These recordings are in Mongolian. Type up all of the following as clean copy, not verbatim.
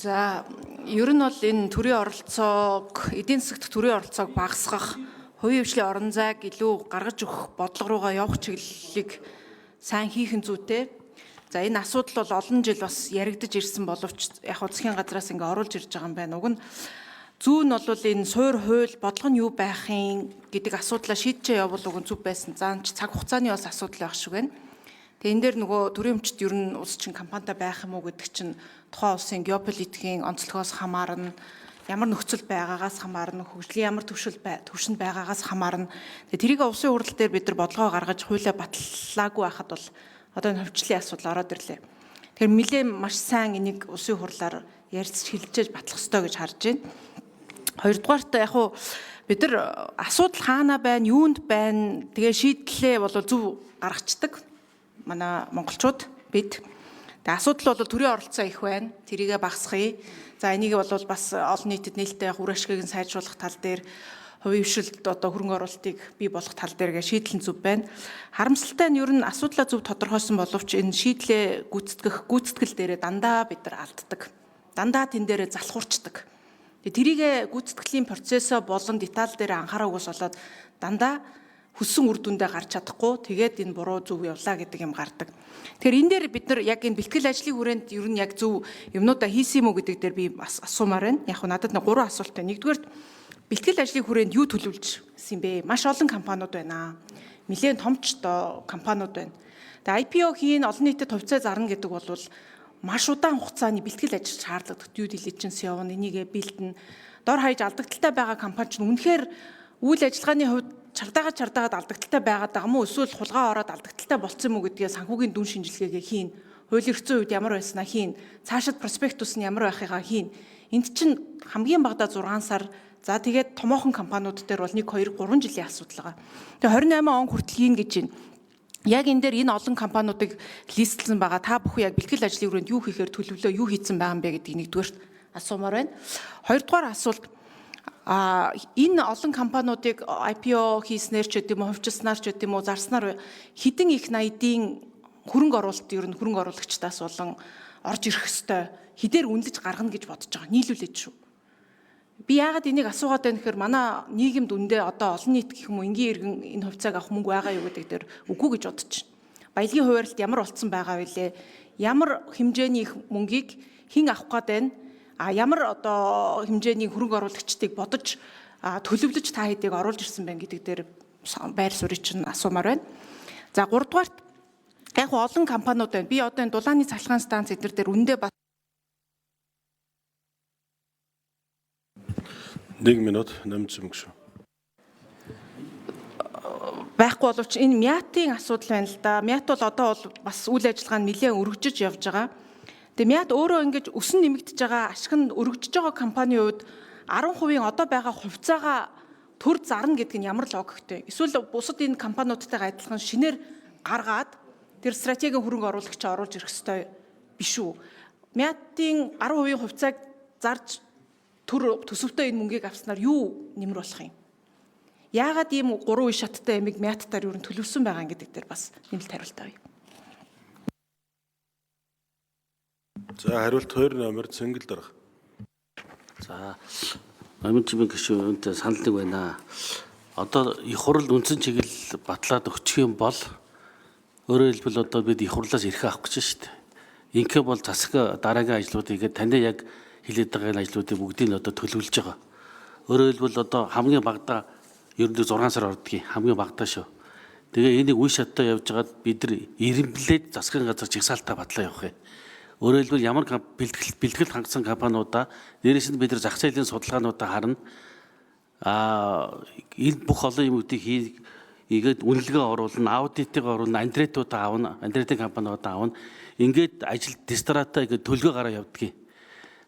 За ер нь бол энэ төрийн оролцоог эдийн засагт төрийн оролцоог багасгах, хувийн хвшлийн орон зайг илүү гаргаж өгөх бодлого руугаа явах чиглэлийг сайн хийх нь зүйтэй. За энэ асуудал бол олон жил бас яригдж ирсэн боловч яг засгийн газраас ингээ оруулж ирж байгаа юм байна. Уг нь зүүн нь бол энэ суур хууль бодлого нь юу байхын гэдэг асуудлаа шийдчээ явуул уг нь зүв байсан. Заанч цаг хугацааны бас асуудал байх шиг байна. Тэгээ энэ дээр нөгөө төрийн өмчт ер нь улс чинь компанитай байх юм уу гэдэг чинь тухайн улсын геополитикийн онцлогоос хамаарна, ямар нөхцөл байгаагаас хамаарна, хөгжлийн ямар төвшөнд байгаагаас хамаарна. Тэгээ тэрийг улсын хурал дээр бид нар бодлогоо гаргаж хуулиа батлаагүй байхад бол одоо энэ хөвчлийн асуудал ороод ирлээ. Тэгэхээр нэлээд маш сайн энийг улсын хурлаар ярьж хэлжээж батлах ёстой гэж харж байна. Хоёрдугаарт яг уу бид нар асуудал хаана байна, юунд байна, тэгээ шийдлээ бол зөв гаргацдаг. Манай монголчууд бид тэгээ асуудал бол төрийн оролцоо их байна. Тэрийгэ багасгая. За энийг бол бас олон нийтэд нээлттэй үр ашгийг нь сайжруулах тал дээр хувийн хвшилд одоо хөрөнгө оруулалтыг бий болгох тал дээр шийдэл нь зөв байна. Харамсалтай нь ер нь асуудлаа зөв тодорхойсон боловч энэ шийдлээ гүйцэтгэл дээрээ дандаа бид нар алддаг. Дандаа тэн дээрээ залхуурчдаг. Тэрийг гүйцэтгэлийн процессо болон деталь дээр анхаараагүйс болоод дандаа хүссэн үр дүндээ гарч чадахгүй тэгээд энэ буруу зөв явлаа гэдэг юм гардаг. Тэгэхээр энэ дээр бид нар яг энэ бэлтгэл ажлын хүрээнд ер нь яг зөв юмнуудаа хийсэн юм уу гэдэг дээр би бас асуумаар байна. Яг нь надад нэг 3 асуулт байна. Нэгдүгээр бэлтгэл ажлын хүрээнд юу төлөвлөжсэн бэ? Маш олон компаниуд байна. Нэлээд томч компаниуд байна. Тэгээ IPO хийн олон нийтэд хувьцаа зарна гэдэг бол маш удаан хугацааны бэлтгэл ажил шаардлагатай due diligence явна, энийгээ бэлтэн. Дор хаяж алдагдaltaй байгаа компани ч үнэхээр үйл ажиллагааны хувьд чардаагаад алдагдaltaй байгаад байгаа мó эсвэл хулгай ороод алдагдaltaй болцсон юм уу гэдгээ санхүүгийн дүн шинжилгээгээ хийн. Хуулийн эрхцэн үед ямар байснаа хийн. Цаашид проспектус нь ямар байхыгаа хийн. Энд чинь хамгийн багадаа 6 сар. За тэгээд томоохон компаниуд дээр бол 1, 2, 3 жилийн асуудал байгаа. Тэгээ 28 он хүртэл хийн гэж байна. Яг энэ дээр энэ олон компаниудыг листлсэн байгаа. Та бүхэн яг бэлтгэл ажлын хүрээнд юу хийхээр төлөвлөө, юу хийсэн байгаа юм бэ гэдгийг нэгдүгээр асуумаар байна. Хоёрдугаар асуулт энэ олон компаниудыг IPO хийснээр ч гэдэм үү, хувьчилснаар ч гэдэм үү, зарснаар хэдэн их найдын хөрөнгө оруулалт ер нь хөрөнгө оруулагчдаас болон орж ирэх ёстой хэдээр үнэлж гаргана гэж бодож байгаа. Нийлүүлээд шүү. Би яагаад энийг асуугаад байна гэхээр манай нийгэмд үндэ одоо олон нийт гэх юм уу энгийн иргэн энэ хувьцааг авах мөнгө байгаа юу гэдэг дээр үгүй гэж бодож байна. Баялагын хуваарлт ямар болцсон байгаа вэ? Ямар хэмжээний их мөнгийг хэн авах гээд байна? Ямар одоо хэмжээний хөрөнгө оруулагчдыг бодож төлөвлөж та хэдийг оруулж ирсэн байна гэдэг дээр байр суурийг чинь асуумаар байна. За 3 дугаарт яг олон компаниуд байна. Би одоо энэ дулааны цахилгаан станц эдгээр дээр үндэ 1 минут нэмж өгшөө. Байхгүй боловч энэ МЯТ-ийн асуудал байна л да. МЯТ бол одоо бол бас үйл ажиллагаа нь нэлээд өргөжж явж байгаа. Тэгээ МЯТ өөрөө ингэж өсөн нэмэгдэж байгаа, ашиг нь өргөжж байгаа компанийн хувьд 10% одоо байгаа хувьцаагаа төр зарна гэдэг нь ямар логиктэй? Эсвэл бусад энэ компаниудтайгаа адилхан шинээр гаргаад тэр стратегийн хөрөнгө оруулагчаа оруулж ирэх ёстой биш үү? МЯТ-ийн 10% хувьцааг зарж төр төсөвтэй энэ мөнгийг авснаар юу нэмэр болох юм? Яагаад ийм 3 үе шаттай ямиг МЯТ-таар юу төлөвсөн байгаа юм гэдэг дээр бас нэмэлт хариулт авъя. За хариулт 2 номер цэнгэл дарга. За Аминчмын гишүүнтэй санал нэг байна. Одоо их хурал үндсэн чиглэл батлаад өгчих юм бол өөрөөр хэлбэл одоо бид их хурлаас эрх авах гэж шүү дээ. Инքը бол засаг дараагийн ажлуудыг таны яг хэлээд байгаа ажлуудыг бүгдийг нь одоо төлөвлөж байгаа. Өөрөөр хэлбэл одоо хамгийн багадаа ерөнхийдөө 6 сар ордгийг хамгийн багадаа шүү. Тэгээ энийг үе шаттай явж байгаад бид нар ирэмблээд засгийн газар жигсаалтаа батлаа явах юм. Өөрөөр хэлбэл ямар бэлтгэл хангасан компаниудаа дээрээс нь бид нар зах зээлийн судалгаануудаа харна. Энэ бүх олон юмуудыг хийгээд үнэлгээ оруулна, аудитыг оруулна, андрейтуудаа авна, андрейтын компаниудаа авна. Ингээд ажил дистратаа ингээд төлгөө гараа явдгийг.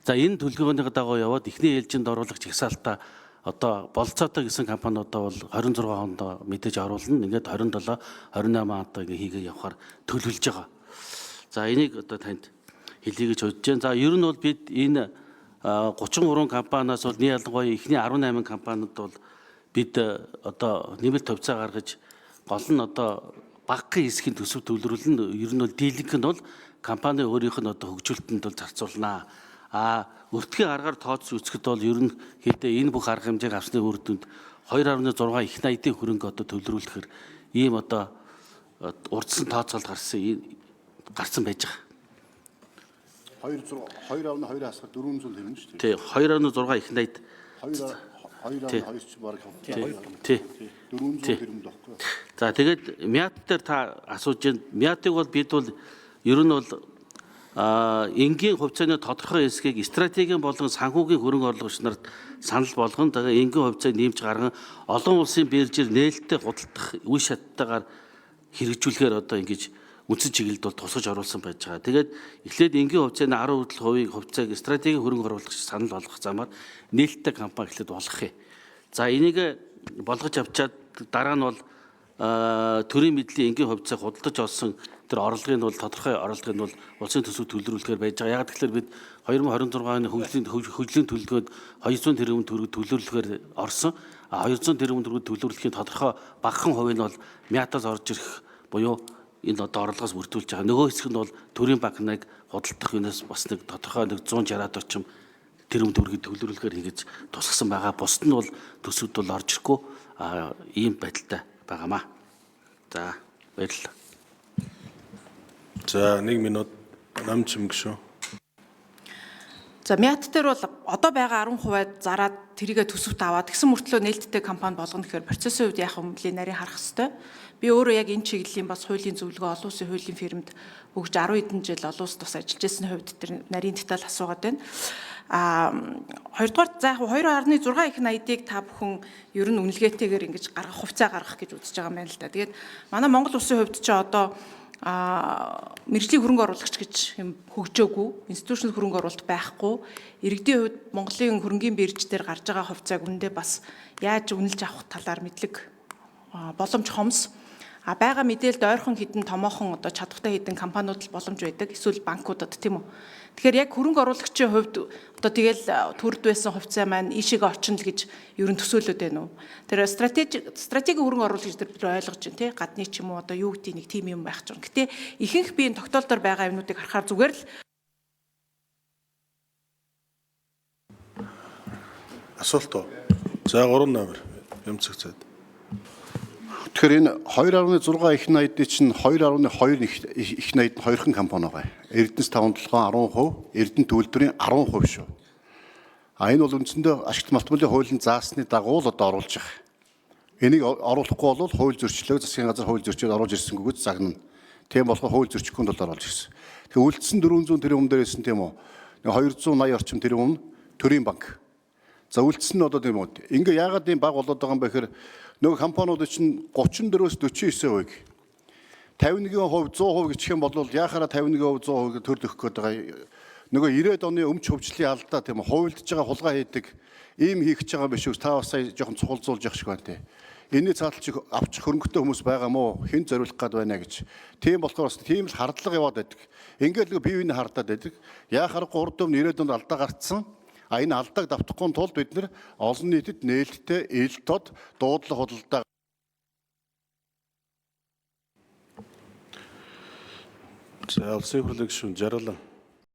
За энэ төлгөөний дагуу яваад эхний ээлжинд оруулах жигсаалтаа одоо болцоотой гэсэн компаниудаа бол 26 хонд мэдээж оруулна. Ингээд 27, 28 онд ингээд хийгээ явахаар төлөвлөж байгаа. За энийг одоо танд хэлье гэж бодож байна. За ер нь бол бид энэ 33 компаниас бол нэг ялангуяа эхний 18 компанид бол бид одоо нэмэлт хувьцаа гаргаж гол нь одоо багахан хэсгийн төсөв төлрүүлэн ер нь бол дийлэнх нь бол компани өөрийнх нь одоо хөгжүүлэлтэнд бол зарцуулнаа. Өртгийн аргаар тооцож үзэхэд бол ер нь хэдэ энэ бүх арга хэмжээг авсны үр дүнд 2.6 их найдын хөрөнгө одоо төвлөрүүлэхээр ийм одоо урдсан тооцоолд гарсан байж байгаа. 2.2 хасахад 400 төгрөг шүү дээ. Тий, 2.6 их найд. 2.2 ч баг 400 төгрөг байхгүй. За тэгээд мят дээр та асууж байна. Мятыг бол бид бол ер нь бол энгийн хувьцааны тодорхой хэсгийг стратегийн болон санхүүгийн хөрөнгө оруулагч нарт санал болгон энгийн хувьцааг нэмж гарган олон улсын биржээр нээлттэй худалдах үе шаттайгаар хэрэгжүүлэхээр одоо ингэж үндсэн чиглэлд бол тусгаж оруулсан байж байгаа. Тэгээд эхлээд энгийн хувьцааны 10% хувьцааг стратегийн хөрөнгө оруулагч санал болгох замаар нээлттэй компани эхлээд болгох юм. За энийг болгож авчаад дараа нь бол төрийн мэдлийн энгийн хувьцааг худалдаж олсон тэр орлогын бол тодорхой орлогын бол улсын төсөв төлрүүлэхээр байж байгаа. Яг тэгэхээр бид 2026 оны хөгжлийн төлөвлөгөөд 200 тэрбум төгрөг төлөвлөхөөр орсон. 200 тэрбум төгрөг төлөвлөхийн тодорхой багахан хувь нь бол мятаас орж ирэх буюу энэ одоо орлогоос бүрдүүлж байгаа. Нөгөө хэсэг нь бол төрийн банкныг худалдах юунаас бас нэг тодорхой 160-аад орчим тэрбум төгрөгийг төлөвлөхөөр хийж тусгасан байгаа. Бусд нь бол төсөвд бол орж ирэхгүй ийм байдалтай байгаамаа. За баярлалаа. За 1 минут намч мгшөө. За мят дээр бол одоо байгаа 10% зараад тэрийгэ төсөвт аваад тэгсэн мөртлөө нээлттэй компани болгоно гэхээр процессын үед яах юм бэ нарийн харах хэвээр. Би өөрөө яг энэ чиглэлийн бас хуулийн зөвлөгөө олон улсын хуулийн фирмд өгж 10 хэдэн жил олон улсад бас ажиллаж байсан хувьд тэр нарийн деталь асуугаад байна. Хоёрдугаар за яг 2.6 их найдыг та бүхэн ер нь үнэлгээтэйгээр ингэж гаргах хувьцаа гаргах гэж үзэж байгаа юм байна л да. Тэгээд манай Монгол улсын хувьд ч одоо мэргэжлийн хөрөнгө оруулагч гэж юм хөгжөөгүй, институционал хөрөнгө оруулалт байхгүй. Иргэдийн хувьд Монголын хөрөнгийн бирж дээр гарч байгаа хувьцааг үндэ бас яаж үнэлж авах талаар мэдлэг боломж хомс. Бага мэдээлэлд ойрхон хідэн томоохон одоо чадвартай хідэн компаниуд л боломж байдаг. Эсвэл банкудад тийм үү. Тэгэхээр яг хөрөнгө оруулагчийн хувьд одоо тэгэл төрд байсан хувьцаа маань ийшээгээ орчино л гэж ер нь төсөөлөд байна уу. Тэр стратеги хөрөнгө оруулагч дээр бид ойлгож байна тий. Гадны ч юм уу одоо юу гэдэг нэг тим юм байх ч юм. Гэтэ ихэнх би энэ тогтоолдоор байгаа юмнуудыг харахаар зүгээр л Асуулт уу? За 3 номер Бямцэг цаад. Тэгэхээр энэ 2.6 их найдны чинь 2.2 их найд нь хоёрхан компани байгаа. Эрдэнэс 5 толгой 10%, Эрдэнэ төлбөрийн 10% шүү. Энэ бол үндсэндээ ашигт малтмалын хуулийн заасны дагуу л одоо оруулж байгаа. Энийг оруулахгүй бол хууль зөрчлөө засгийн газар хууль зөрчил оруулж ирсэнгүүгээс загнана. Тийм болохоор хууль зөрчихөнд бол оруулж ирсэн. Тэгээ үлдсэн 400 тэрбум дээрээс нь тийм үү. 280 орчим тэрбум нь төрийн банк. За үлдсэн нь одоо тийм үү. Ингээ яагаад ийм баг болоод байгаа юм бэ гэхээр нөгөө компаниуд чинь 34-өөс 49%. 51% 100% гिचх юм бол яхаараа 51% 100% төр өгөх гээд байгаа. Нөгөө 90-ад оны өмч хөвжлийн алдаа тийм хувилдж байгаа хулгай хийдэг ийм хийх гэж байгаа биш үү? Та бас сая жоохон цухалзуулж явах шиг байна те. Энэний цааталч авчих хөрөнгөтэй хүмүүс байгаа мó хэн зориулах гээд байна гэж. Тийм болохоор бас тийм л хардлага яваад байдаг. Ингээд нөгөө бие биений хардаад байдаг. Яхаараа 3 дөв 90-ад онд алдаа гарцсан. Энэ алдааг давтахгүй тулд бид нэр олон нийтэд нээлттэй ил тод дуудлага худалдаа За улсын хурлын гишүүн Жаргалан.